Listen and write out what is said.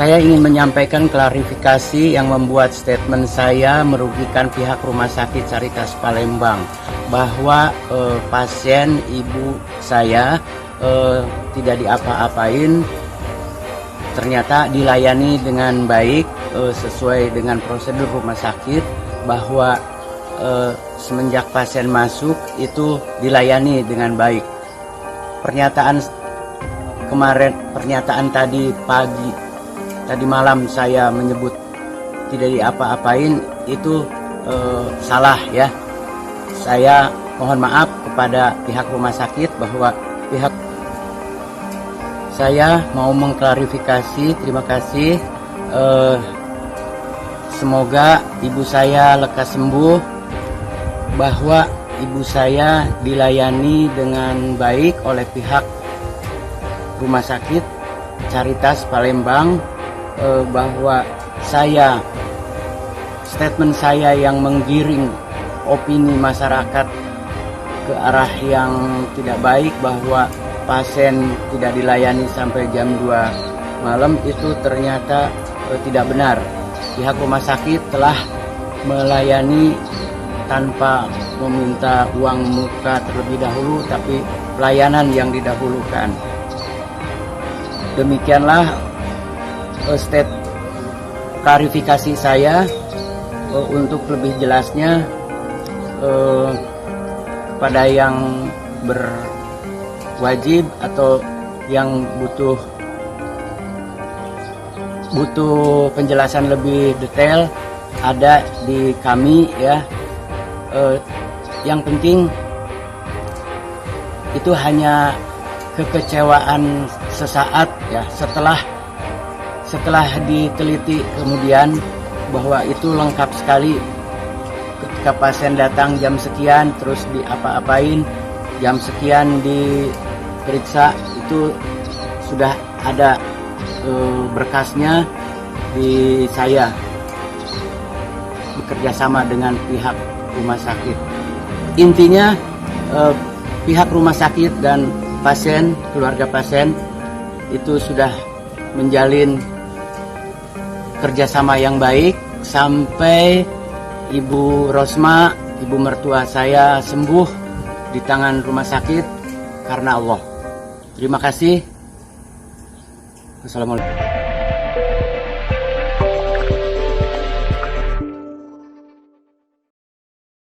Saya ingin menyampaikan klarifikasi yang membuat statement saya merugikan pihak Rumah Sakit Caritas Palembang, bahwa pasien ibu saya tidak diapa-apain, ternyata dilayani dengan baik sesuai dengan prosedur rumah sakit, bahwa semenjak pasien masuk itu dilayani dengan baik. Pernyataan tadi malam saya menyebut tidak diapa-apain itu salah ya. Saya mohon maaf kepada pihak rumah sakit, bahwa saya mau mengklarifikasi. Terima kasih. Semoga ibu saya lekas sembuh, bahwa ibu saya dilayani dengan baik oleh pihak Rumah Sakit Caritas Palembang, bahwa statement saya yang menggiring opini masyarakat ke arah yang tidak baik, bahwa pasien tidak dilayani sampai jam 2 malam, itu ternyata tidak benar. Pihak rumah sakit telah melayani tanpa meminta uang muka terlebih dahulu, tapi pelayanan yang didahulukan. Demikianlah klarifikasi saya. Untuk lebih jelasnya kepada yang berwajib atau yang butuh penjelasan lebih detail, ada di kami ya. Yang penting itu hanya kekecewaan sesaat ya, setelah diteliti kemudian bahwa itu lengkap sekali. Ketika pasien datang jam sekian terus diapa-apain, jam sekian diperiksa, itu sudah ada berkasnya di saya, bekerja sama dengan pihak rumah sakit. Intinya pihak rumah sakit dan pasien, keluarga pasien itu sudah menjalin kerjasama yang baik sampai Ibu Rosma, ibu mertua saya, sembuh di tangan rumah sakit karena Allah. Terima kasih. Assalamualaikum.